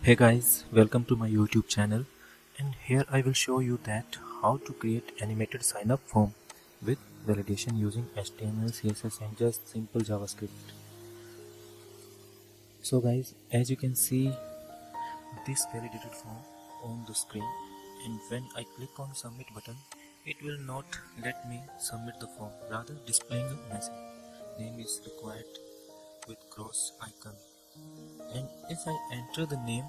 Hey guys, welcome to my YouTube channel, and here I will show you that how to create animated sign up form with validation using HTML, CSS and just simple JavaScript. So guys, as you can see this validated form on the screen, and when I click on submit button, it will not let me submit the form, rather displaying a message. Name is required with cross icon, and if I enter the name,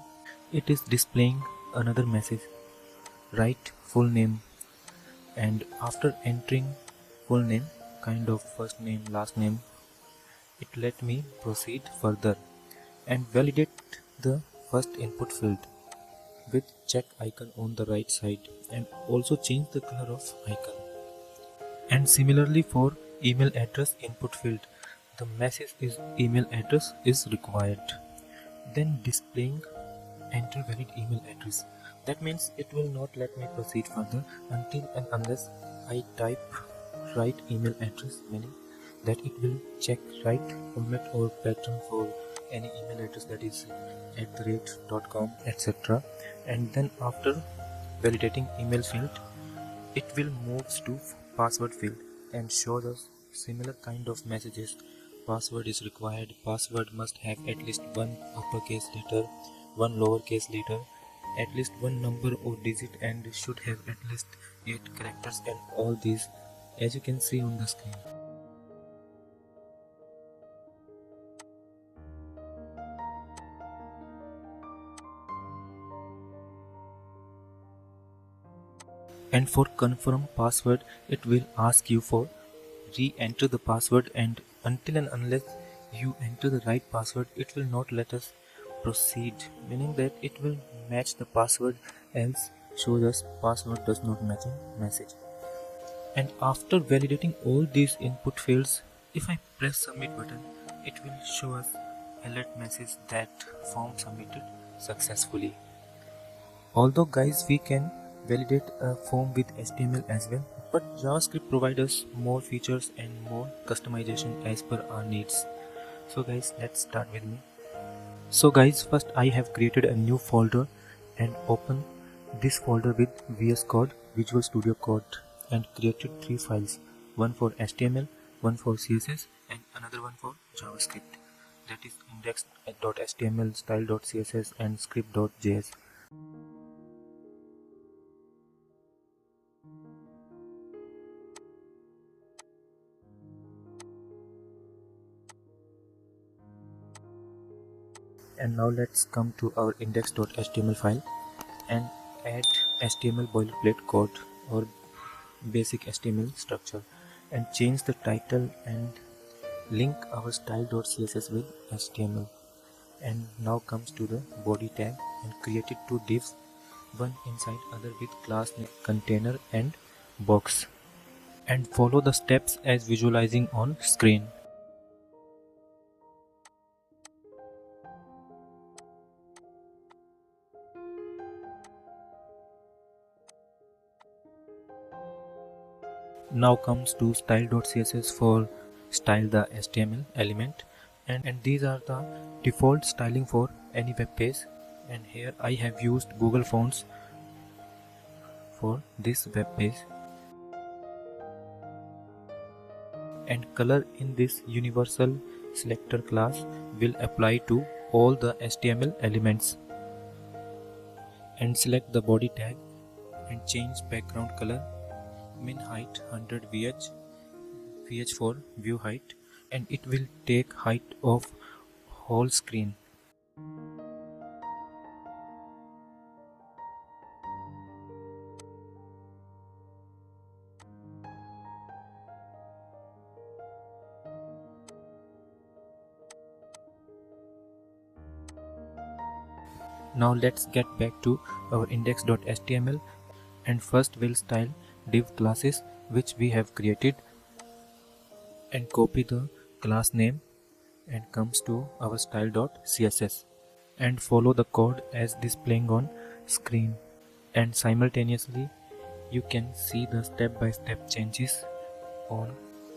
it is displaying another message. Write full name, and after entering full name, kind of first name, last name, it let me proceed further and validate the first input field with check icon on the right side, and also change the color of icon. And similarly for email address input field, the message is email address is required, then displaying enter valid email address. That means it will not let me proceed further until and unless I type right email address, meaning that it will check right format or pattern for any email address, that is @.com etc. And then after validating email field, it will move to password field and shows us similar kind of messages. Password is required. Password must have at least one uppercase letter, one lowercase letter, at least one number or digit, and should have at least 8 characters, and all these as you can see on the screen. And for confirm password, it will ask you for re-enter the password, and until and unless you enter the right password, it will not let us proceed, meaning that it will match the password, else shows us password does not match a message. And after validating all these input fields, if I press submit button, it will show us alert message that form submitted successfully. Although guys, we can validate a form with HTML as well, but JavaScript provides us more features and more customization as per our needs. So guys, let's start with me. So guys, first I have created a new folder and open this folder with VS Code, Visual Studio Code, and created 3 files, one for HTML, one for CSS and another one for JavaScript, that is index.html, style.css and script.js. And now let's come to our index.html file and add HTML boilerplate code or basic HTML structure, and change the title and link our style.css with HTML. And now comes to the body tag and created 2 divs, one inside other with class name, container and box, and follow the steps as visualizing on screen. Now comes to style.css for style the HTML element, and these are the default styling for any web page, and here I have used Google Fonts for this web page. And color in this universal selector class will apply to all the HTML elements. And select the body tag and change background color, min height 100 VH for view height, and it will take height of whole screen. Now let's get back to our index.html, and first we'll style div classes which we have created, and copy the class name and comes to our style.css and follow the code as displaying on screen, and simultaneously you can see the step-by-step changes on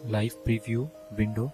live preview window.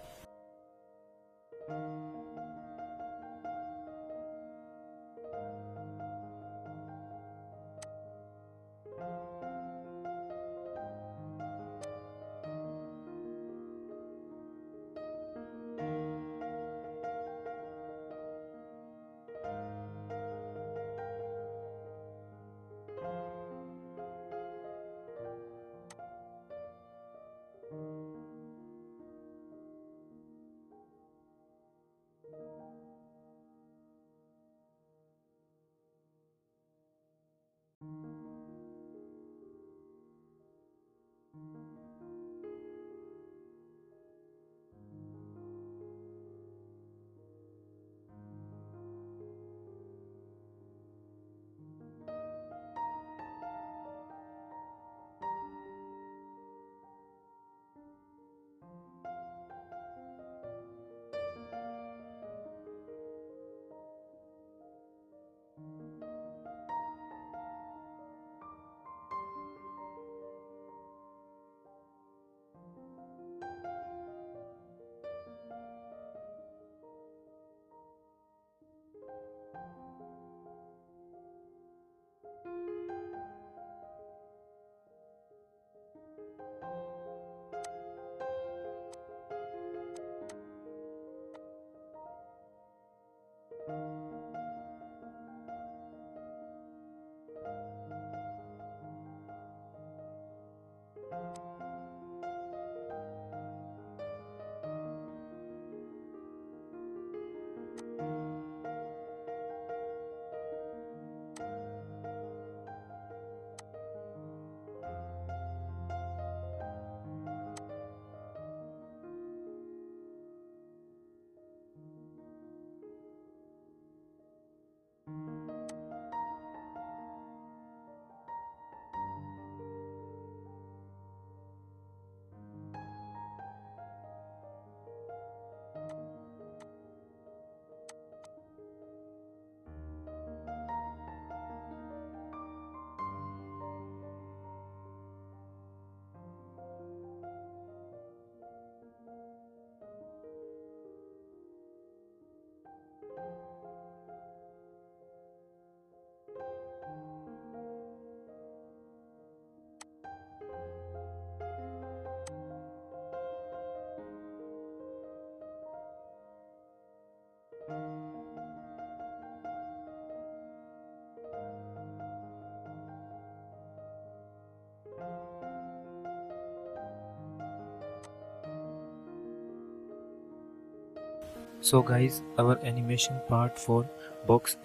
So guys, our animation part for box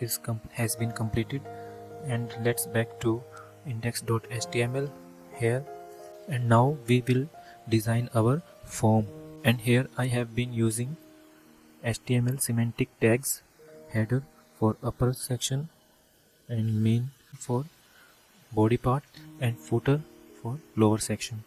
has been completed, and let's back to index.html here, and now we will design our form. And here I have been using HTML semantic tags, header for upper section and main for body part and footer for lower section.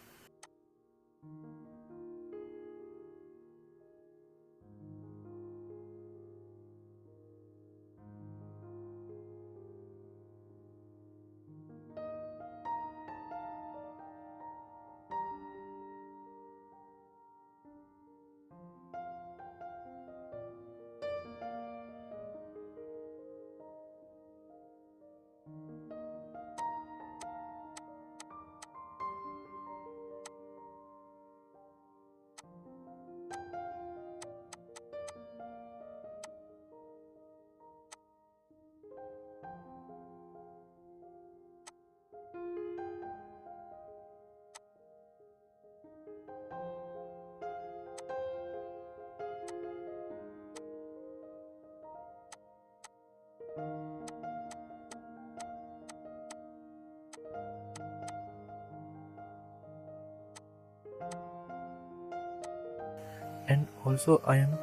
And also I am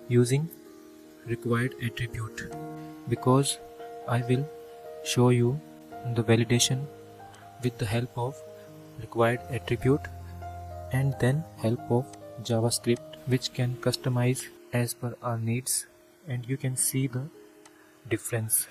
using required attribute because I will show you the validation with the help of required attribute and then help of JavaScript, which can customize as per our needs, and you can see the difference.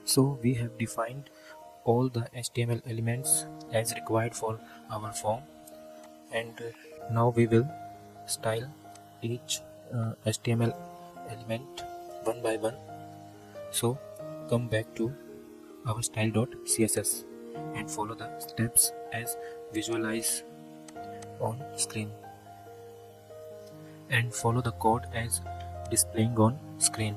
So we have defined all the HTML elements as required for our form, and now we will style each HTML element one by one. So come back to our style.css and follow the steps as visualized on screen, and follow the code as displaying on screen.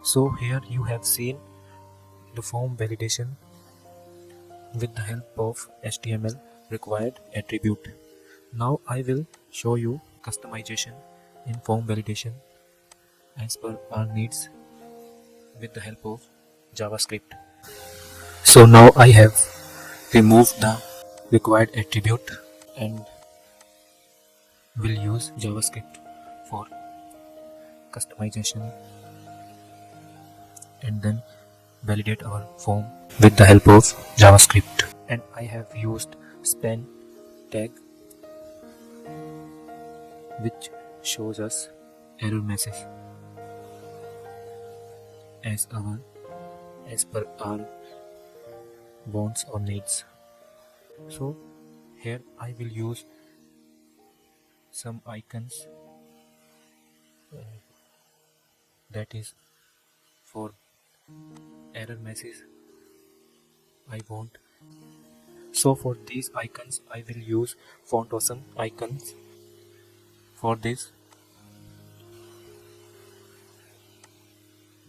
So here you have seen the form validation with the help of HTML required attribute. Now I will show you customization in form validation as per our needs with the help of JavaScript. So now I have removed the required attribute and will use JavaScript for customization and then validate our form with the help of JavaScript. And I have used span tag which shows us error message as per our wants or needs. So here I will use some icons that is for error message I want. So for these icons I will use font awesome icons. For this,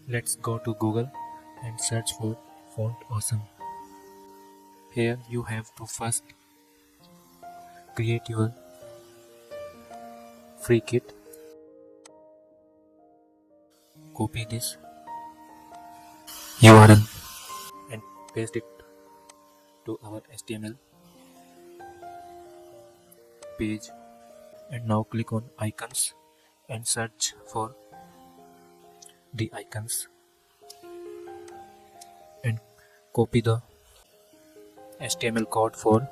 let's go to Google and search for font awesome. Here you have to first create your free kit. Copy this URL and paste it to our HTML page. And now click on icons and search for the icons and copy the HTML code for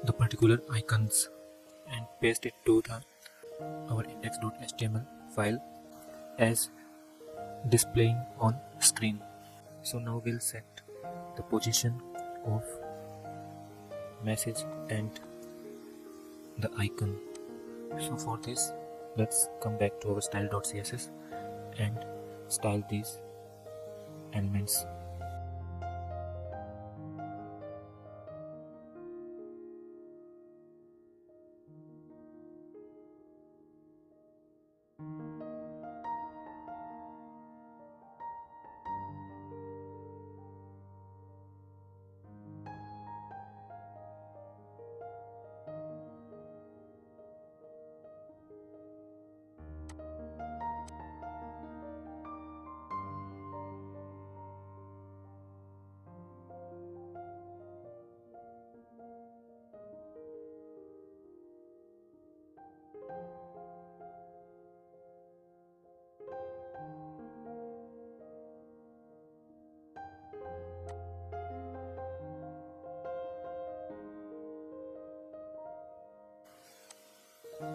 the particular icons and paste it to our index.html file as displaying on screen. So now we'll set the position of message and the icon. So for this, let's come back to our style.css and style these elements.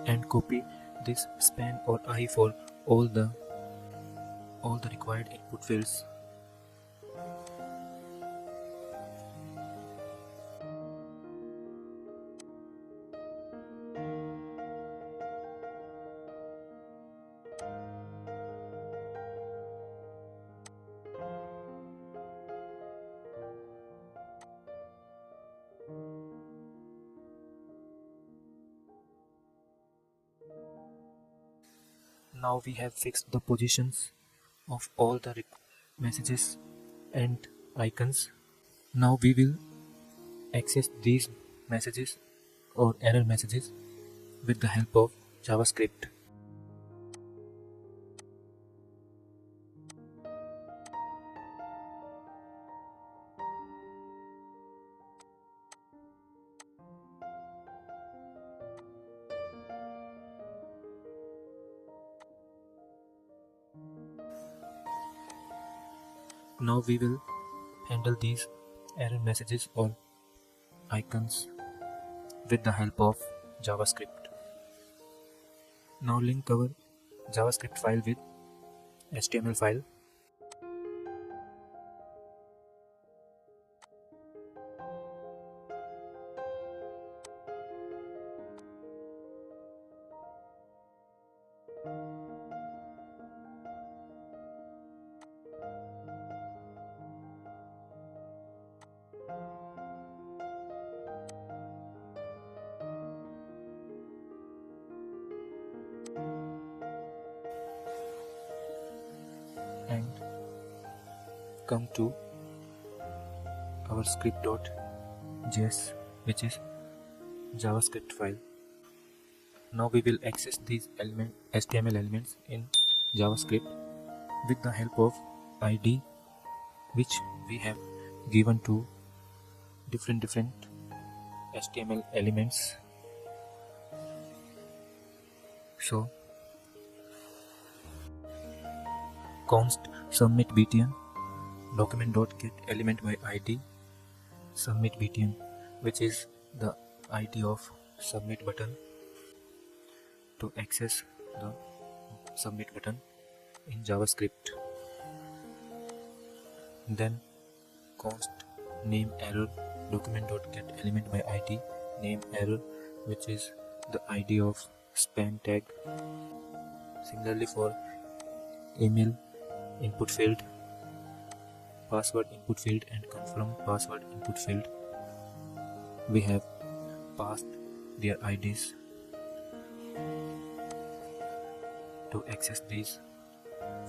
And copy this span or I for all the required input fields. Now we have fixed the positions of all the messages and icons. Now we will access these messages or error messages with the help of JavaScript. Now we will handle these error messages or icons with the help of JavaScript. Now link our JavaScript file with HTML file. come to our script.js, which is JavaScript file. Now we will access these HTML elements in JavaScript with the help of ID, which we have given to different HTML elements. So const submit btn document.get element by id submit btn, which is the id of submit button, to access the submit button in JavaScript. Then const name error document.get element by id name error, which is the id of span tag. Similarly, for email input field, password input field, and confirm password input field, we have passed their IDs to access these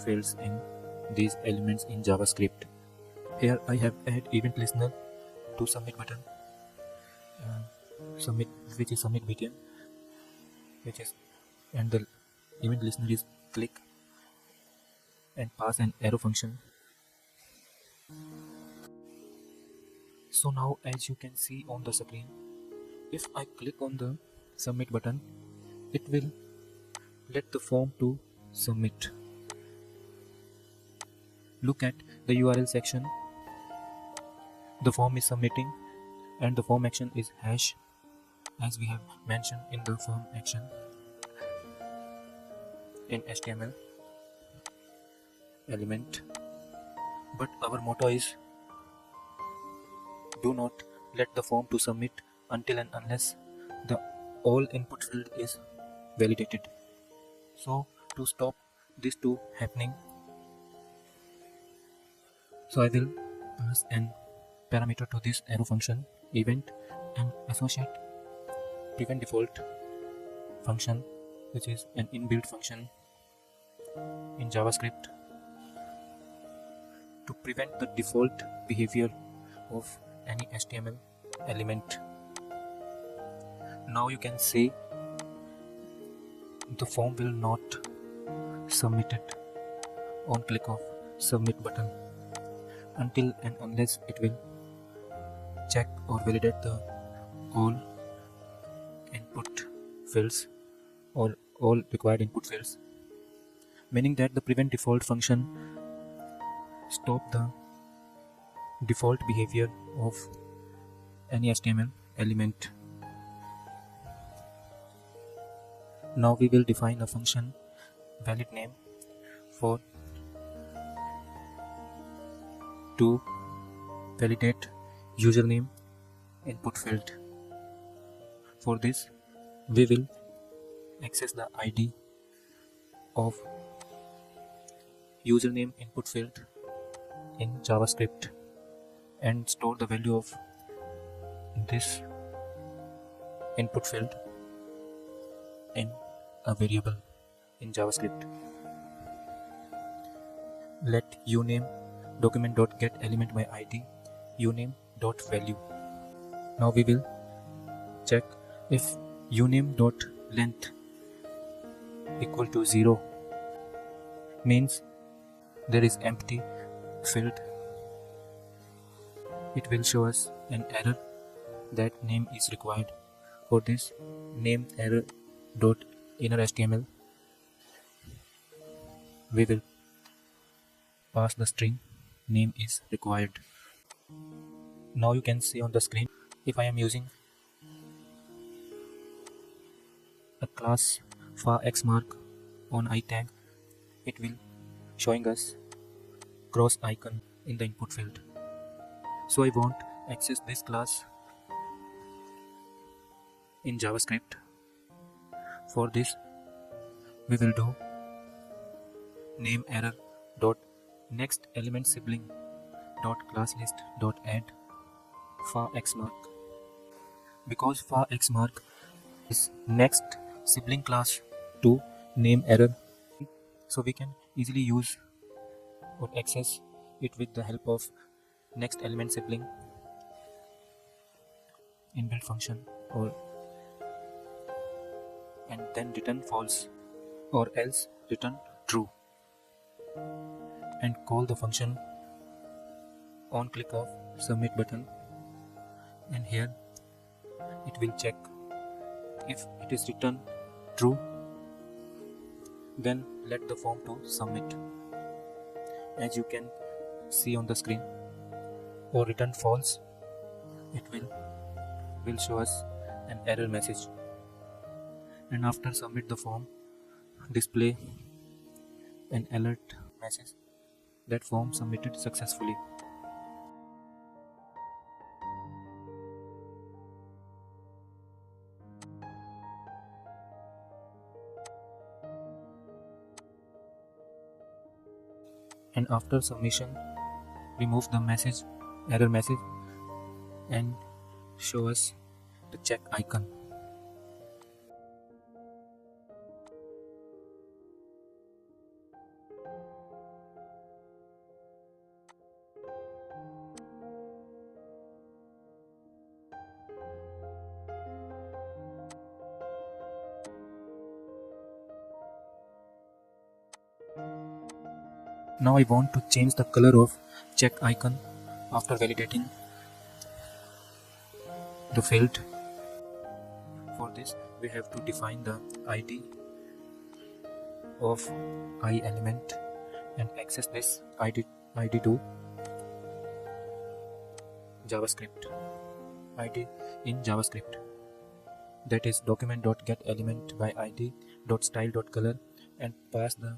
fields in these elements in JavaScript. Here I have add event listener to submit button, which is submit btn, and the event listener is click and pass an arrow function. So now, as you can see on the screen, if I click on the submit button, it will let the form to submit. Look at the URL section. The form is submitting and the form action is hash, as we have mentioned in the form action in HTML element. But our motto is do not let the form to submit until and unless the all input field is validated. So to stop this to happening, so I will pass an parameter to this arrow function event and associate prevent default function, which is an inbuilt function in JavaScript to prevent the default behavior of any HTML element. Now you can see the form will not submit it on click of submit button until and unless it will check or validate the all input fields or all required input fields, meaning that the prevent default function stop the default behavior of any HTML element. Now we will define a function valid name for to validate username input field. For this, we will access the ID of username input field in JavaScript and store the value of this input field in a variable in JavaScript. Let uname document.get element by id uname.value. Now we will check if uname.length equal to 0 means there is empty field. It will show us an error that name is required. For this, name error dot inner HTML, we will pass the string name is required. Now you can see on the screen, if I am using a class far x mark on I tag, it will showing us cross icon in the input field. So I want access this class in JavaScript. For this, we will do name error dot next element sibling dot class list dot add far x mark, because far x mark is next sibling class to name error, so we can easily use or access it with the help of next element sibling inbuilt function, or and then return false or else return true, and call the function on click of submit button, and here it will check. If it is returned true, then let the form to submit, as you can see on the screen, or return false, it will show us an error message, and after submit the form display an alert message that form submitted successfully. And after submission, remove the error message, and show us the check icon. Now I want to change the color of check icon after validating the field. For this, we have to define the ID of I element and access this ID to JavaScript. ID in JavaScript, that is document.getElement by ID.style.color, and pass the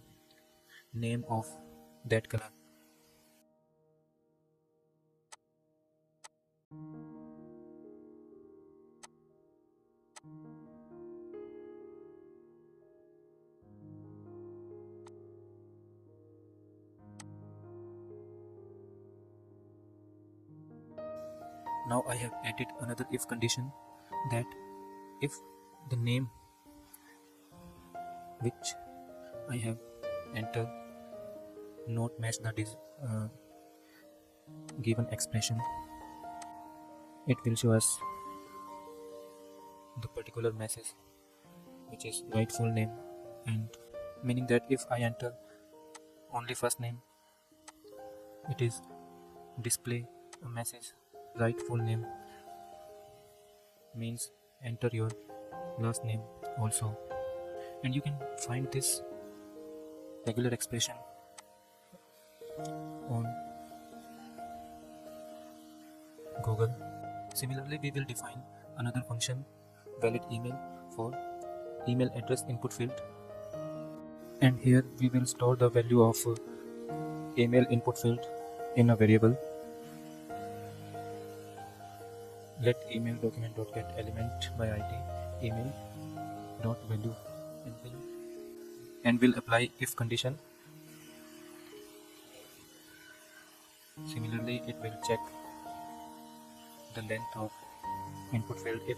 name of that color. Now I have added another if condition, that if the name which I have entered not match the given expression, it will show us the particular message, which is write full name, and meaning that if I enter only first name, it is display a message write full name, means enter your last name also. And you can find this regular expression on Google. Similarly, we will define another function, valid email, for email address input field, and here we will store the value of email input field in a variable. Let email document.getElement by ID email dot value, and will apply if condition. Similarly, it will check the length of input field. If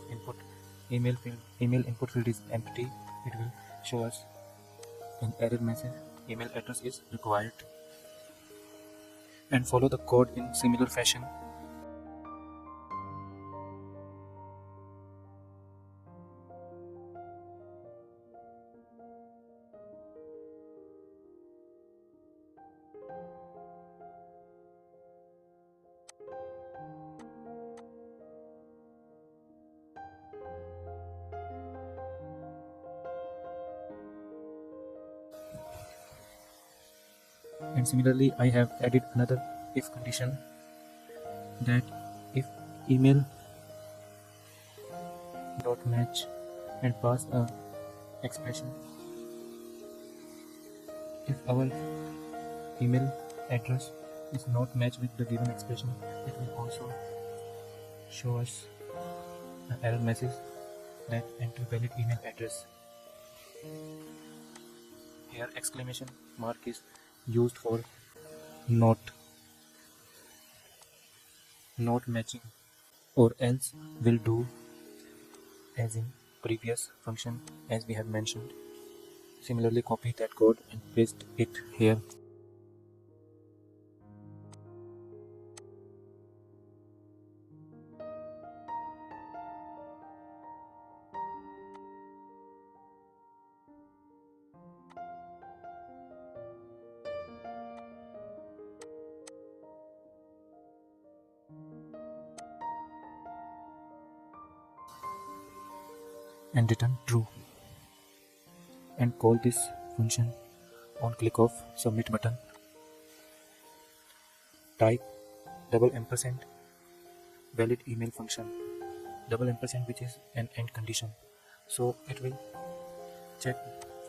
email input field is empty, it will show us an error message, email address is required, and follow the code in similar fashion. And similarly, I have added another if condition, that if email dot match, and pass a expression. If our email address is not matched with the given expression, it will also show us an error message that enter valid email address. Here exclamation mark is used for not matching, or else will do, as in previous function as we have mentioned. Similarly, copy that code and paste it here. and return true, and call this function on click of submit button. Type double ampersand valid email function, double ampersand, which is an end condition, so it will check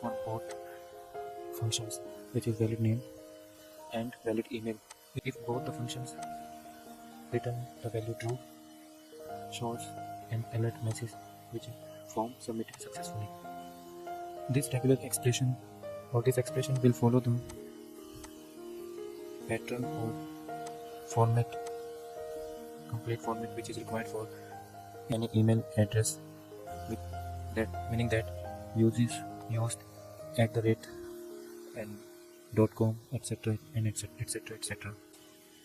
for both functions, which is valid name and valid email. If both the functions return the value true, shows an alert message which is form submitted successfully. This regular expression or this expression will follow the pattern or format, complete format, which is required for any email address, with that meaning that uses used at the rate and .com, etc., and etc., etc., etc.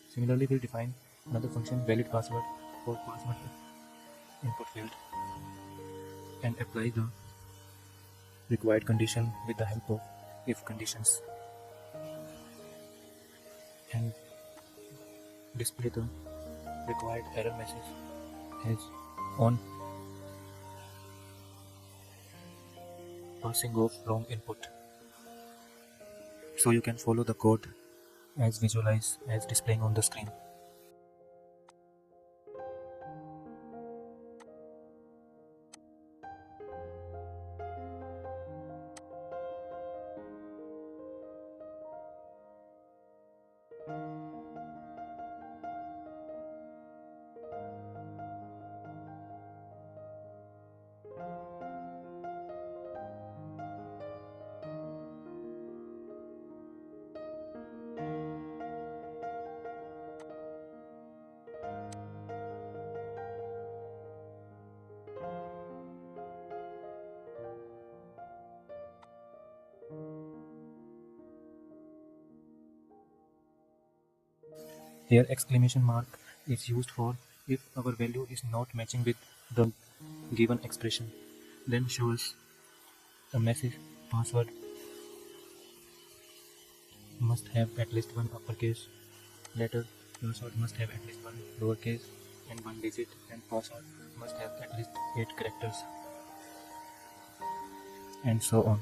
Similarly, we'll define another function valid password for password input field and apply the required condition with the help of if conditions, and display the required error message as on passing of wrong input. So you can follow the code as visualized as displaying on the screen. Here exclamation mark is used for if our value is not matching with the given expression, then shows a message password must have at least one uppercase letter, password must have at least one lowercase and one digit, and password must have at least 8 characters, and so on.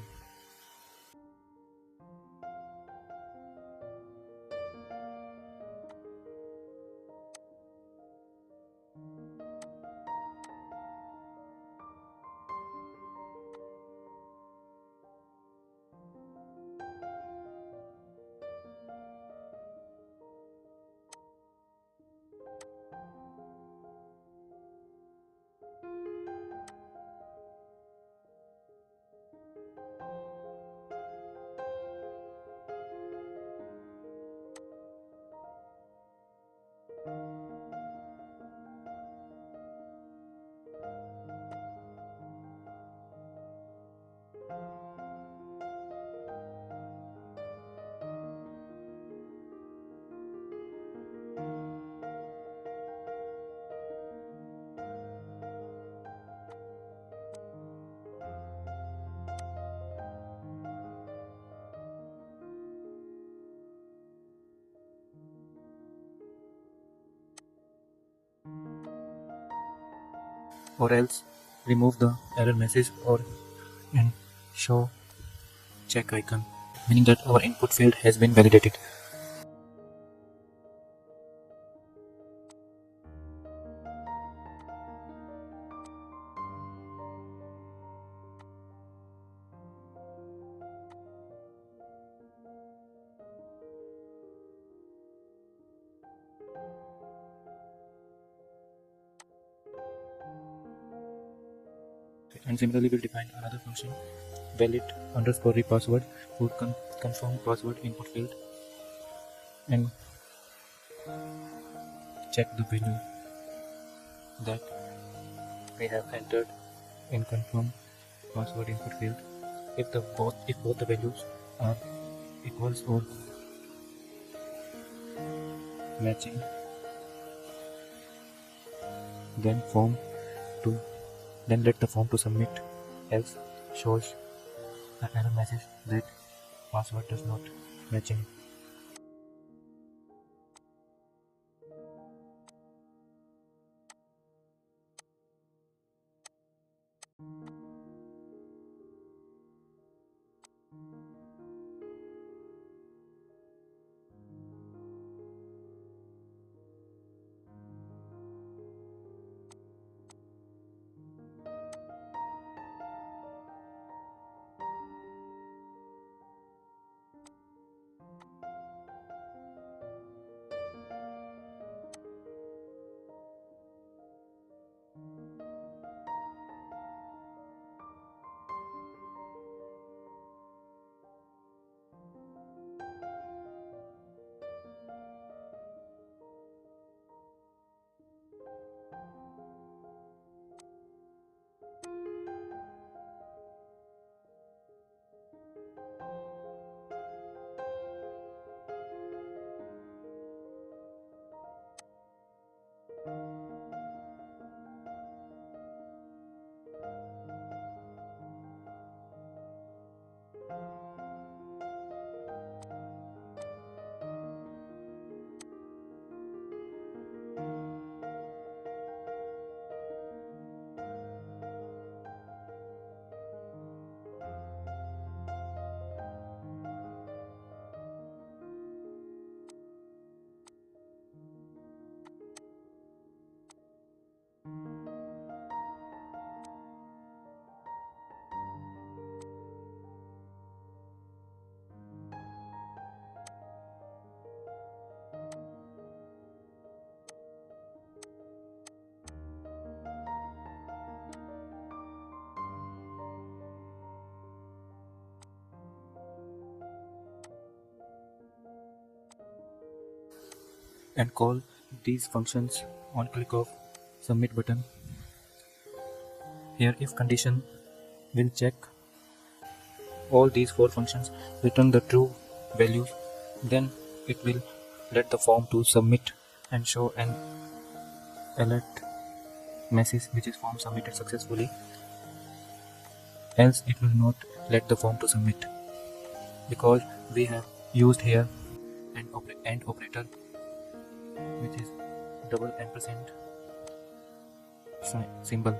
Or else remove the error message or and show check icon, meaning that our input field has been validated. And similarly, we'll define another function valid underscore repassword for confirm password input field and check the value that we have entered in confirm password input field. If both the values are equals or matching, then let the form to submit, else shows an error message that password does not matching. and call these functions on click of submit button. Here if condition will check all these four functions return the true values, then it will let the form to submit and show an alert message which is form submitted successfully, else it will not let the form to submit, because we have used here an AND operator which is double ampersand symbol.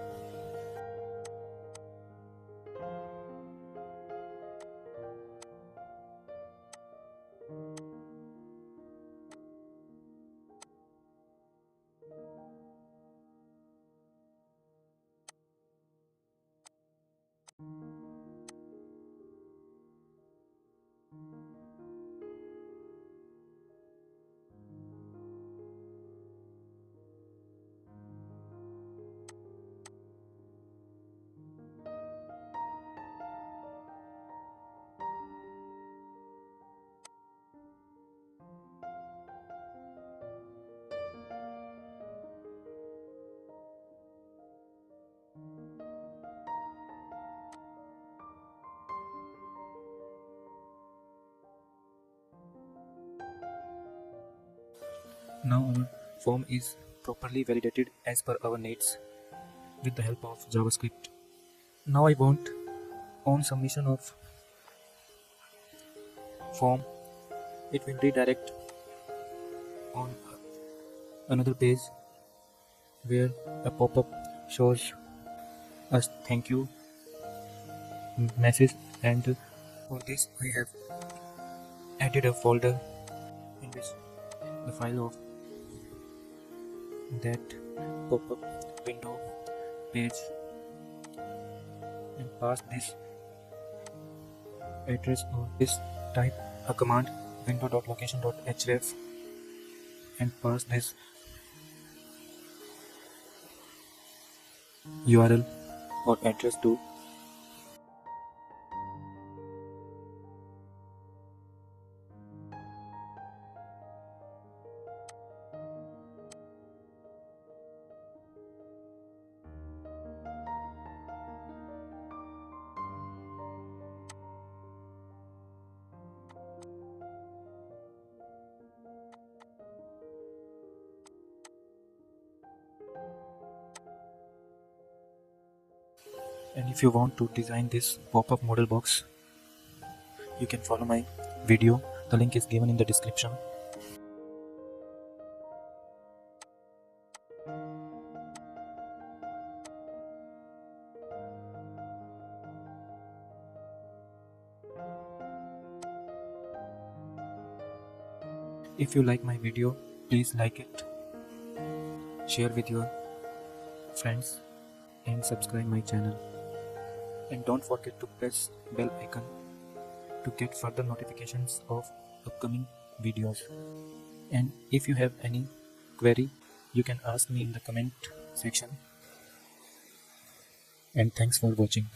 Now our form is properly validated as per our needs with the help of JavaScript. Now I want on submission of form, it will redirect on another page where a pop-up shows us thank you message, and for this I have added a folder in which the file of that pop-up window page, and pass this address or this type a command window.location.href and pass this URL or address to and if you want to design this pop-up model box, you can follow my video. The link is given in the description. If you like my video, please like it, share with your friends and subscribe my channel. And don't forget to press bell icon to get further notifications of upcoming videos. And if you have any query, you can ask me in the comment section. And thanks for watching.